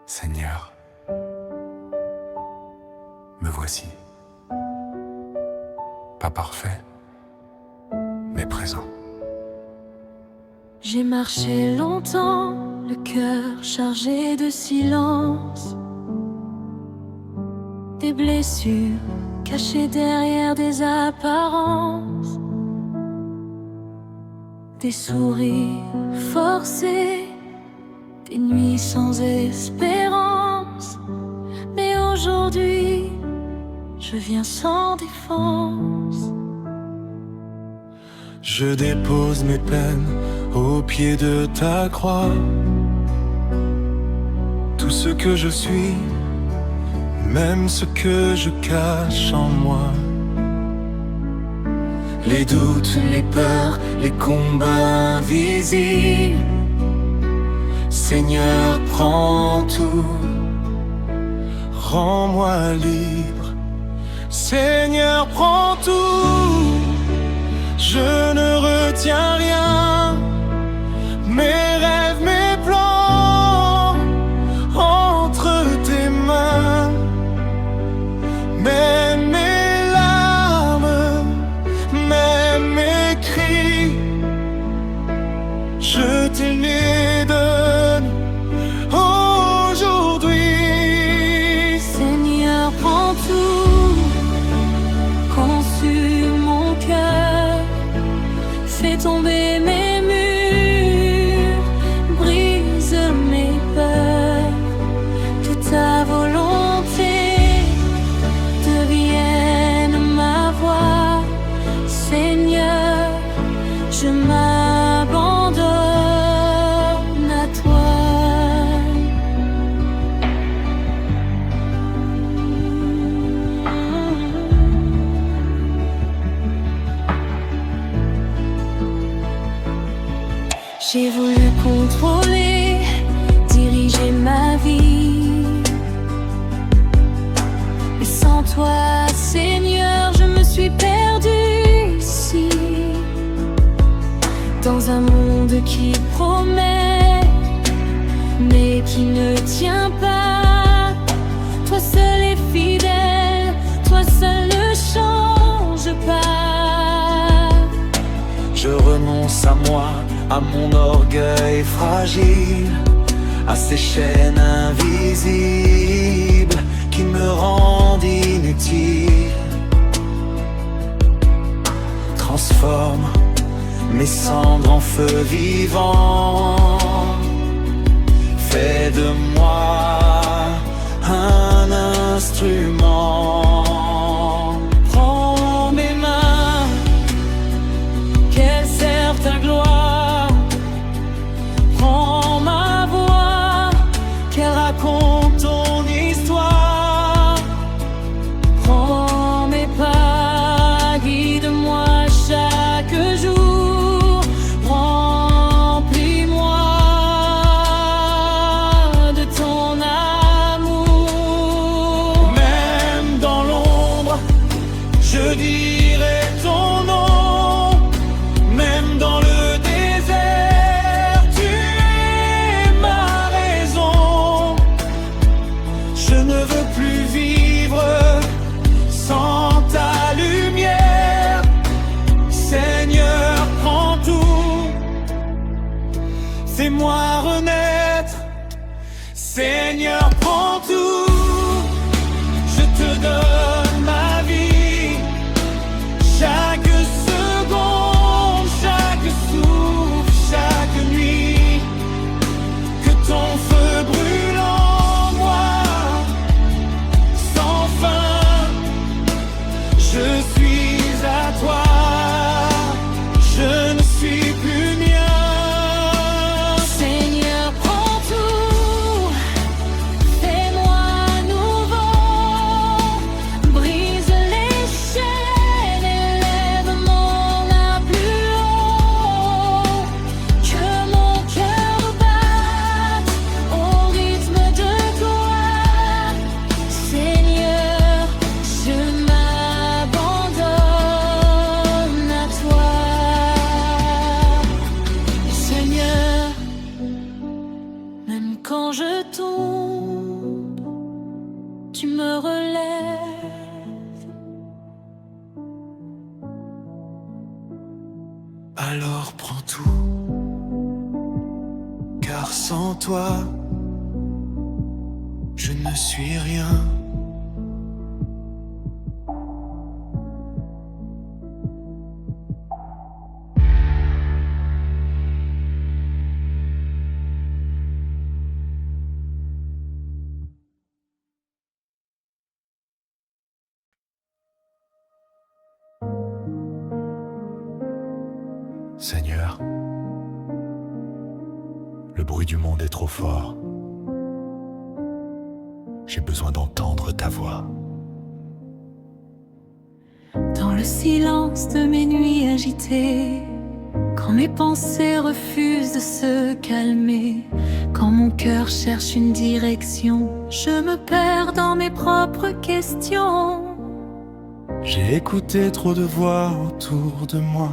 Seigneur, me voici, pas parfait, mais présent. J'ai marché longtemps, le cœur chargé de silence, des blessures cachées derrière des apparences, des sourires forcés, des nuits sans espérance. Mais aujourd'hui, je viens sans défense. Je dépose mes peines au pied de ta croix. Tout ce que je suis, même ce que je cache en moi. Les doutes, les peurs, les combats invisibles. Seigneur, prends tout, rends-moi libre. Seigneur, prends tout, je ne retiens rien. Mes rêves, mes plans, entre tes mains. Même mes larmes, même mes cris, je te les donne aujourd'hui. Seigneur, prends tout, consume mon cœur, fais tomber mes murs, brise mes peurs, que ta volonté devienne ma voix. Seigneur, je m'abandonne à toi. J'ai voulu contrôler, diriger ma vie, mais sans toi, Seigneur, je me suis perdue ici, dans un monde qui promet, mais qui ne tient pas. Toi seul est fidèle, toi seul ne change pas. Je renonce à moi, à mon orgueil fragile, à ces chaînes invisibles qui me rendent inutile. Transforme mes cendres en feu vivant. Fais de moi un instrument. Prends mes mains, qu'elles servent ta gloire. Prends ma voix, qu'elle raconte ton histoire. Prends mes pas, guide-moi chaque jour. Remplis-moi de ton amour. Même dans l'ombre, je dirai ton nom. Même dans le désert, tu es ma raison. Je ne veux plus vivre sans ta lumière. Seigneur, prends tout, fais-moi renaître. Seigneur, prends tout, je te donne ma vie. Chaque seconde, chaque souffle, chaque nuit, que ton feu brûle en moi, sans fin. Je suis à toi, je ne suis plus mien. Seigneur, prends tout, fais-moi nouveau, brise les chaînes, élève mon âme plus haut, que mon cœur batte au rythme de toi. Seigneur, je m'abandonne à toi. Seigneur, même quand je tombe, tu me relèves. Alors prends tout, car sans toi, je ne suis rien. Seigneur, le bruit du monde est trop fort. J'ai besoin d'entendre ta voix. Dans le silence de mes nuits agitées, quand mes pensées refusent de se calmer, quand mon cœur cherche une direction, je me perds dans mes propres questions. J'ai écouté trop de voix autour de moi,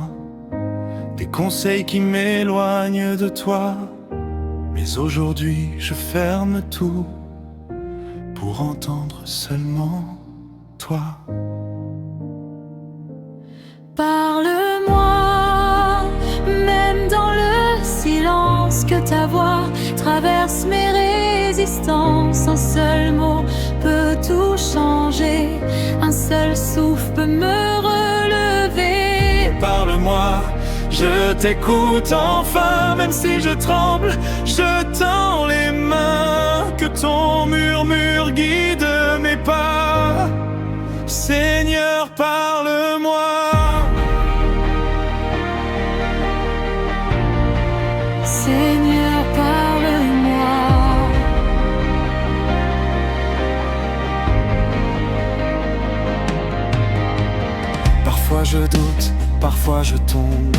des conseils qui m'éloignent de toi. Mais aujourd'hui je ferme tout pour entendre seulement toi. Parle-moi, même dans le silence, que ta voix traverse mes résistances. Un seul mot peut tout changer, un seul souffle peut me relever. Parle-moi, je t'écoute enfin, même si je tremble, je tends les mains, que ton murmure guide mes pas. Seigneur, parle-moi. Seigneur, parle-moi. Parfois je doute, parfois je tombe,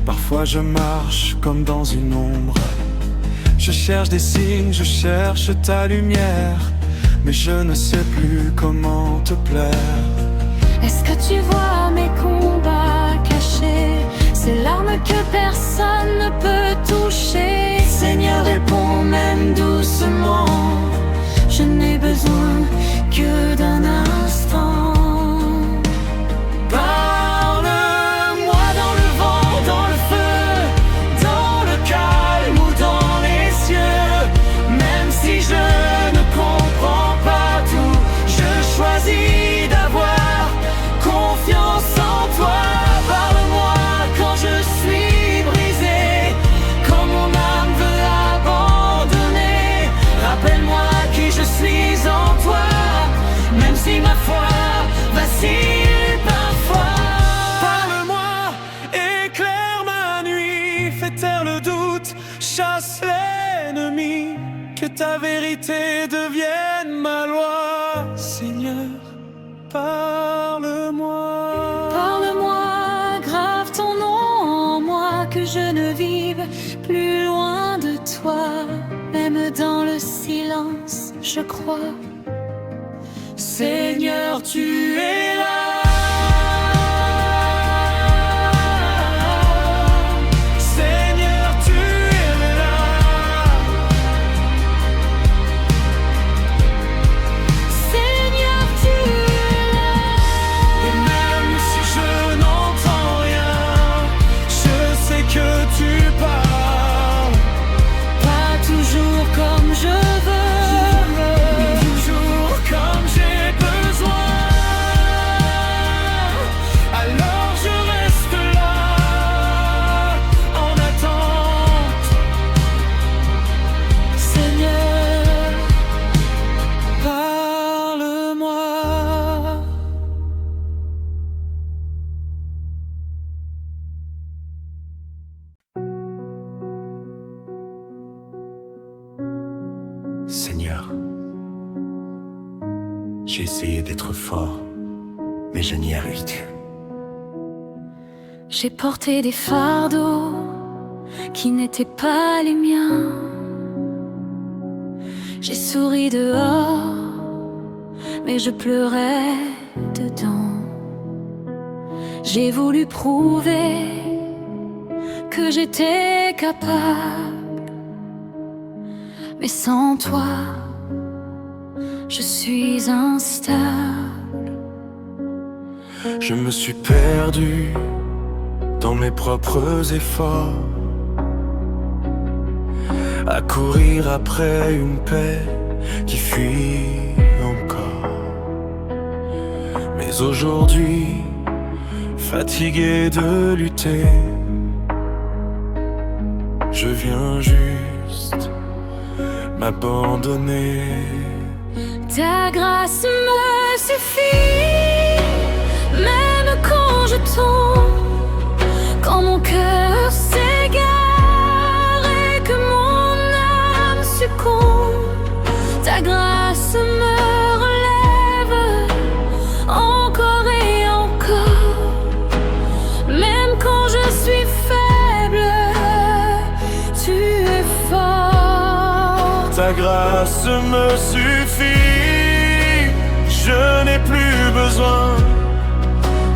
parfois je marche comme dans une ombre. Je cherche des signes, je cherche ta lumière, mais je ne sais plus comment te plaire. Est-ce que tu vois mes combats cachés, ces larmes que personne ne peut toucher? Seigneur, réponds même doucement, je n'ai besoin que d'un instant. Parle-moi dans le vent, dans le feu, dans le calme ou dans les cieux. Même si je ne comprends pas tout, je choisis d'avoir confiance en toi. Parle-moi quand je suis brisé, quand mon âme veut abandonner. Rappelle-moi qui je suis en toi, même si ma foi vacille parfois. Parle-moi, éclaire ma nuit, fais taire le doute, chasse l'ennemi, que ta vérité devienne ma loi. Seigneur, parle-moi. Parle-moi, grave ton nom en moi, que je ne vive plus loin de toi. Même dans le silence, je crois. Seigneur, tu es là. Seigneur, tu es là. Seigneur, tu es là. Et même si je n'entends rien, je sais que tu parles. Pas toujours comme je veux, Mais toujours comme j'ai besoin. Alors je reste là, en attente. Seigneur, parle-moi. Seigneur, j'ai essayé d'être fort, mais je n'y arrive plus. J'ai porté des fardeaux qui n'étaient pas les miens. J'ai souri dehors, mais je pleurais dedans. J'ai voulu prouver que j'étais capable, mais sans toi, je suis instable. Je me suis perdu dans mes propres efforts, à courir après une paix qui fuit encore. Mais aujourd'hui, fatigué de lutter, je viens juste m'abandonner. Ta grâce me suffit, même quand je tombe, quand mon cœur s'égare et que mon âme succombe. Ta grâce me relève encore et encore, même quand je suis faible, tu es fort. Ta grâce me suffit, je n'ai plus besoin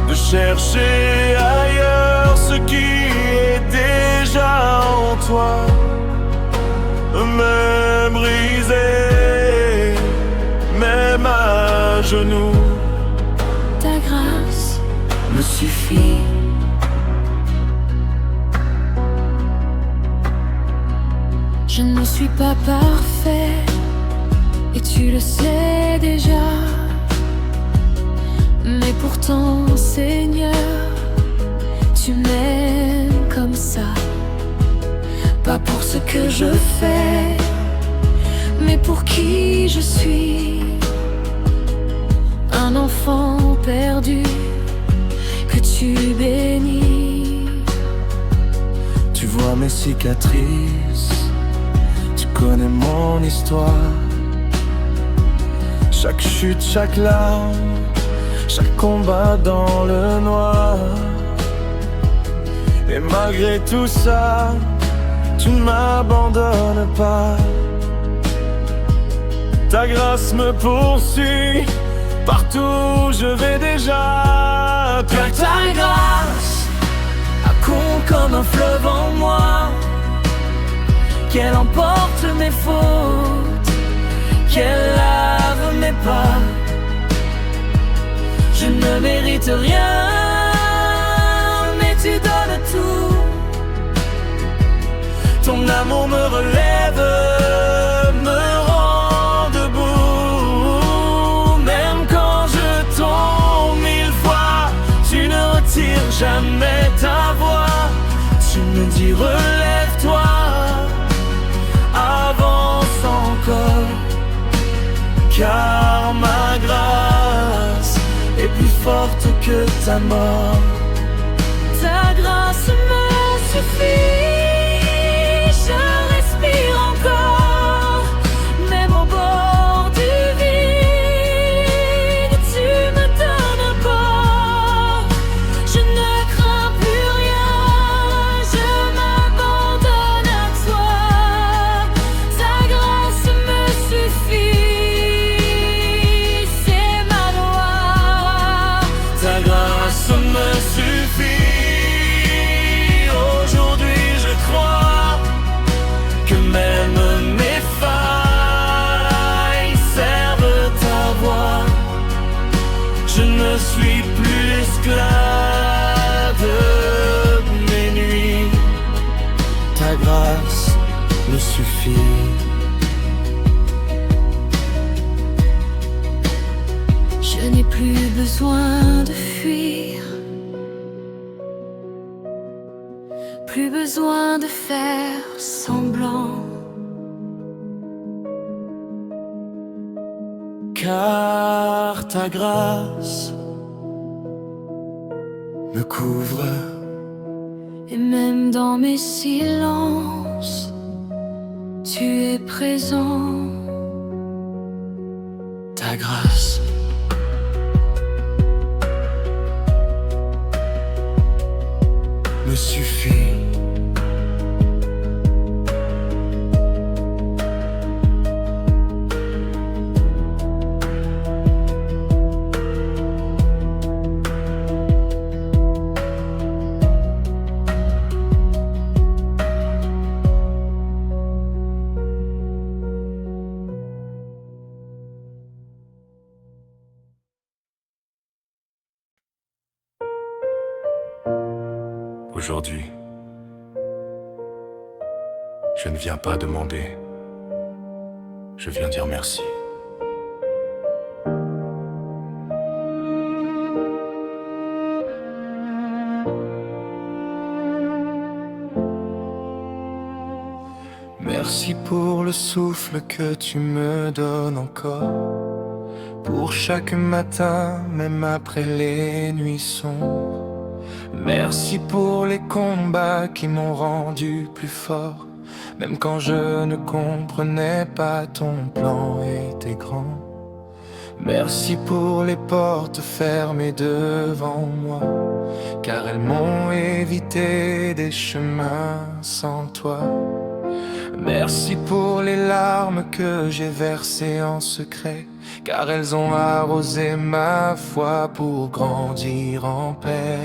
de chercher ailleurs ce qui est déjà en toi. Même brisé, même à genoux, Ta grâce me suffit. Je ne suis pas parfait et tu le sais déjà. Mais pourtant, Seigneur, tu m'aimes comme ça. Pas pour ce que je fais, mais pour qui je suis. Un enfant perdu que tu bénis. tu vois mes cicatrices, tu connais mon histoire. Chaque chute, chaque larme, chaque combat dans le noir. Et malgré tout ça, tu ne m'abandonnes pas. Ta grâce me poursuit, partout où je vais déjà. Car ta grâce accompt comme un fleuve en moi, qu'elle emporte mes fautes, qu'elle lave mes pas. Je ne mérite rien, mais tu donnes tout. Ton amour me relève, me rend debout. Même quand je tombe 1000 fois, tu ne retires jamais ta voix. Tu me dis relève-toi, avance encore, car ma grâce est plus forte que ta mort. Ta grâce me suffit, je respire encore, même au bord du vide, tu me donnes un corps. Je ne crains plus rien, je m'abandonne à toi. Ta grâce me suffit, c'est ma loi. Ta grâce me suffit. Aujourd'hui je crois que même mes failles servent ta voix. Je ne suis plus l'esclave de mes nuits. Ta grâce me suffit. Je n'ai plus besoin de fuir, plus besoin de faire semblant. Car ta grâce me couvre. Et même dans mes silences, tu es présent. Ta grâce me suffit. Aujourd'hui, je ne viens pas demander, je viens dire merci. Merci pour le souffle que tu me donnes encore, pour chaque matin, même après les nuits sombres. Merci pour les combats qui m'ont rendu plus fort, même quand je ne comprenais pas ton plan était grand. Merci pour les portes fermées devant moi, car elles m'ont évité des chemins sans toi. Merci pour les larmes que j'ai versées en secret, car elles ont arrosé ma foi pour grandir en paix.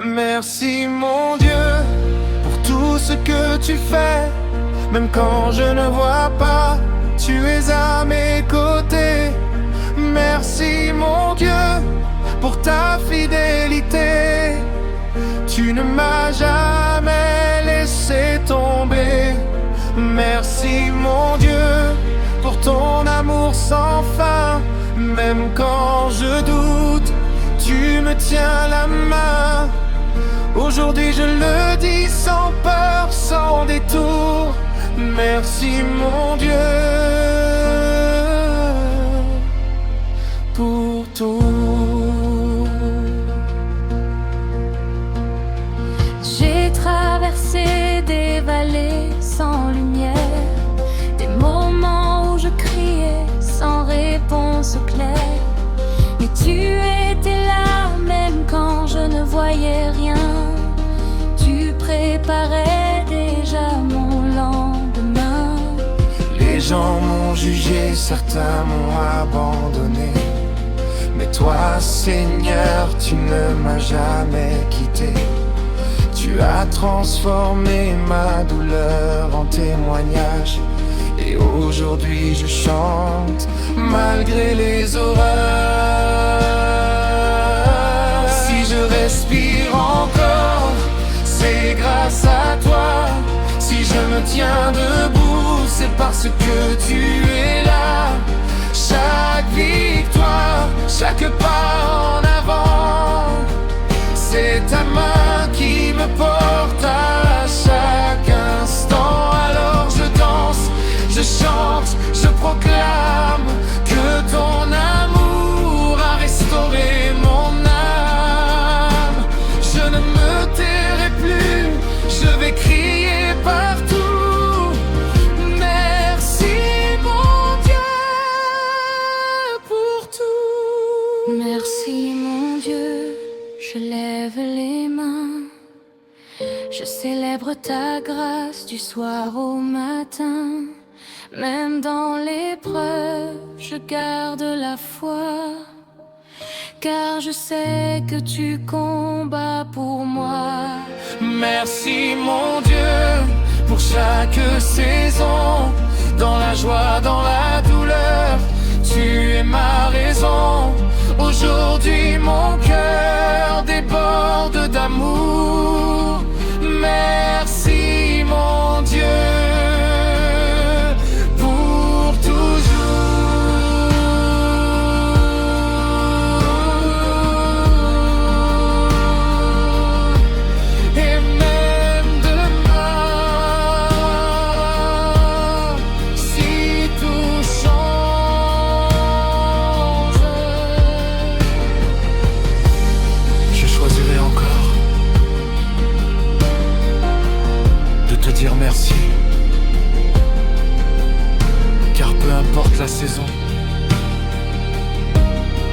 Merci mon Dieu pour tout ce que tu fais, même quand je ne vois pas, tu es à mes côtés. Merci mon Dieu pour ta fidélité, tu ne m'as jamais laissé tomber. Merci mon Dieu pour ton amour sans fin, même quand je doute, tu me tiens la main. Aujourd'hui je le dis sans peur, sans détour. Merci mon Dieu pour tout. J'ai traversé des vallées sans lumière, des moments où je criais sans réponse claire. Mais tu étais là même quand je ne voyais rien. Tu préparais déjà mon lendemain. Les gens m'ont jugé, certains m'ont abandonné, mais toi Seigneur, tu ne m'as jamais quitté. Tu as transformé ma douleur en témoignage, et aujourd'hui je chante malgré les horreurs. Si je respire encore, c'est grâce à toi. Si je me tiens debout, c'est parce que tu es là. Chaque victoire, chaque pas en avant, c'est ta main qui me porte à chaque instant. Alors je danse, je chante, je proclame que ton amour a restauré mon âme. Je ne me tairai plus, je vais crier partout. Merci mon Dieu pour tout. Merci mon Dieu, je lève les mains, je célèbre ta grâce du soir au matin. Même dans l'épreuve, je garde la foi, car je sais que tu combats pour moi. Merci mon Dieu pour chaque saison, dans la joie, dans la douleur, tu es ma raison. Aujourd'hui mon cœur déborde d'amour. Merci mon Dieu pour toujours. Et même demain, si tout change, je choisirai encore de te dire merci, car peu importe la saison,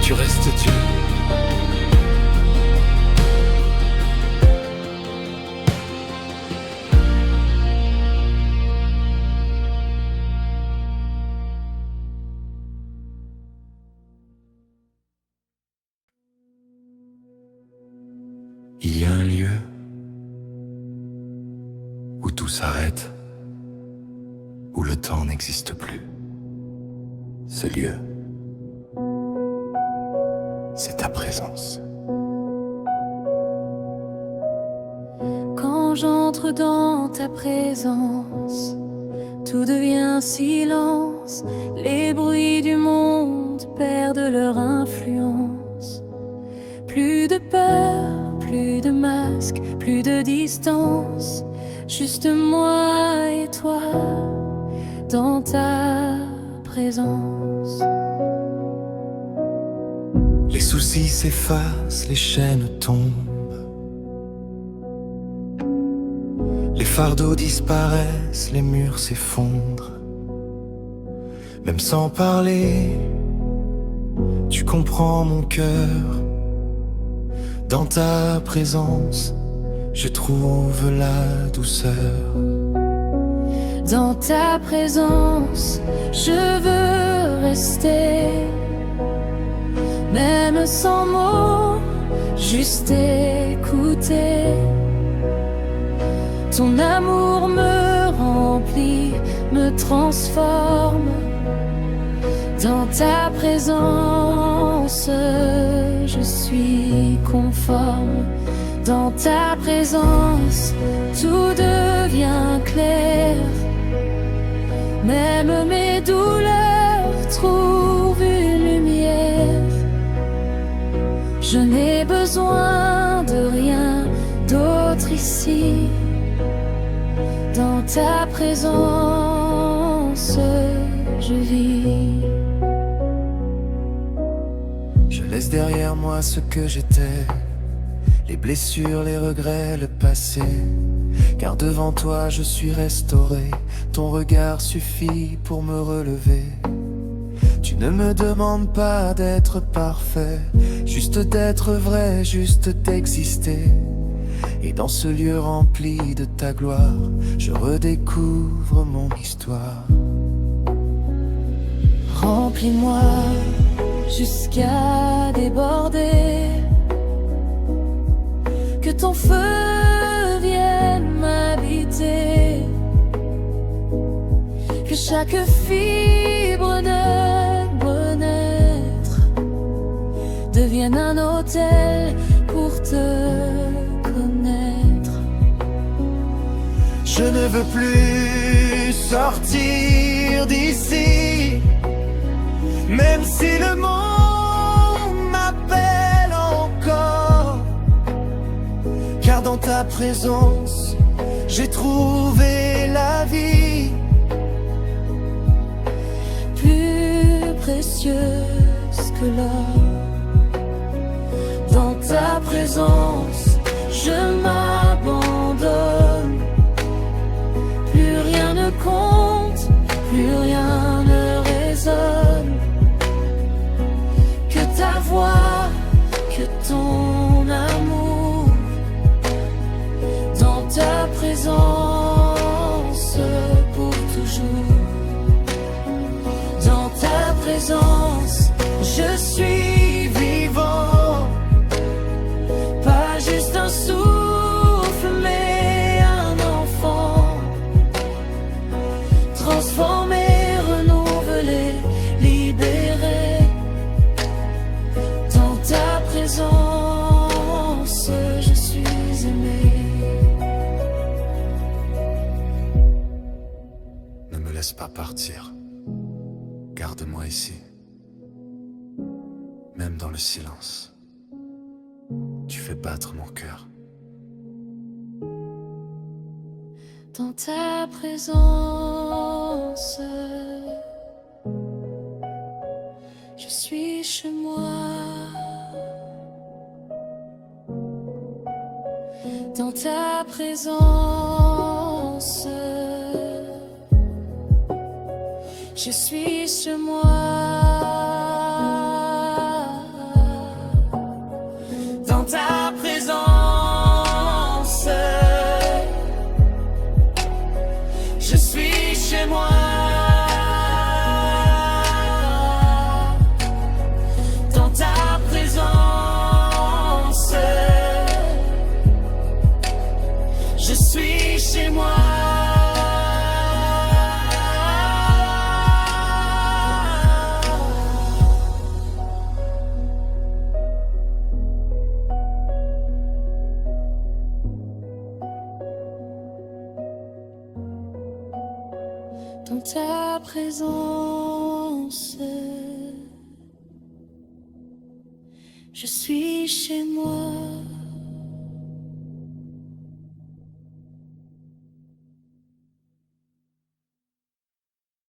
tu restes Dieu. Il y a un lieu où tout s'arrête, où le temps n'existe plus. Ce lieu, c'est ta présence. quand j'entre dans ta présence, tout devient silence, les bruits du monde perdent leur influence. Plus de peur, plus de masque, plus de distance, juste moi et toi dans ta présence. Les soucis s'effacent, les chaînes tombent, les fardeaux disparaissent, les murs s'effondrent. Même sans parler, tu comprends mon cœur. Dans ta présence, je trouve la douceur. Dans ta présence, je veux rester, même sans mots, juste écouter. Ton amour me remplit, me transforme. Dans ta présence, je suis conforme. Dans ta présence, tout devient clair. Même mes douleurs trouvent une lumière. Je n'ai besoin de rien d'autre ici. Dans ta présence, je vis. Je laisse derrière moi ce que j'étais, les blessures, les regrets, le passé. Car devant toi je suis restauré, ton regard suffit pour me relever. Tu ne me demandes pas d'être parfait, juste d'être vrai, juste d'exister. Et dans ce lieu rempli de ta gloire, je redécouvre mon histoire. Remplis-moi jusqu'à déborder, que ton feu vienne m'habiter, que chaque fibre de bien-être devienne un hôtel pour te connaître. Je ne veux plus sortir d'ici, même si le monde m'appelle encore. Car dans ta présence, j'ai trouvé la vie. Plus précieuse que l'or. Dans ta présence, je m'abandonne. Plus rien ne compte, plus rien ne résonne. Que ta voix, que ton amour. Dans ta présence, pour toujours. Dans ta présence, je suis vivant. Pas juste un souffle, mais un enfant. Transformé, renouvelé, libéré. Dans ta présence, je suis aimé. Ne me laisse pas partir, garde-moi ici, même dans le silence. Tu fais battre mon cœur. Dans ta présence, je suis chez moi. Dans ta présence, je suis chez moi. Dans ta présence, je suis chez moi. Dans ta présence, je suis chez moi. dans ta présence. Je suis chez moi.